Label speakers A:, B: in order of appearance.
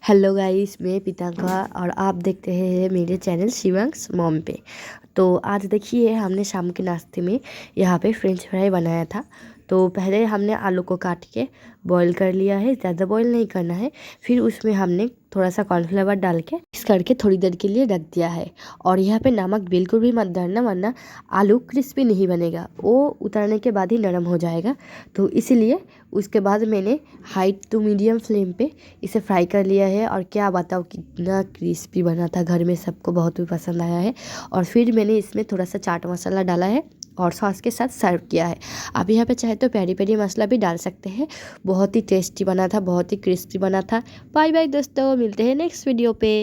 A: Hello guys, मैं प्रियंका और आप देखते हैं मेरे चैनल शिवांक्स मॉम पे। तो आज देखिए हमने शाम के नाश्ते में यहाँ पे फ्रेंच फ्राई बनाया था। तो पहले हमने आलू को काट के बॉईल कर लिया है, ज़्यादा बॉईल नहीं करना है। फिर उसमें हमने थोड़ा सा कॉर्नफ्लावर डाल के मिक्स करके थोड़ी देर के लिए रख दिया है। और यहाँ पे नमक बिल्कुल भी मत डालना, वरना आलू क्रिस्पी नहीं बनेगा, वो उतरने के बाद ही नरम हो जाएगा। तो इसीलिए उसके बाद मैंने हाई टू मीडियम फ्लेम पे इसे फ्राई कर लिया है। और क्या बताओ कितना क्रिस्पी बना था, घर में सबको बहुत भी पसंद आया है। और फिर मैंने इसमें थोड़ा सा चाट मसाला डाला है और सॉस के साथ सर्व किया है। आप यहाँ पे चाहे तो पेरी पेरी मसाला भी डाल सकते हैं। बहुत ही टेस्टी बना था, बहुत ही क्रिस्पी बना था। बाय बाय दोस्तों, मिलते हैं नेक्स्ट वीडियो पे।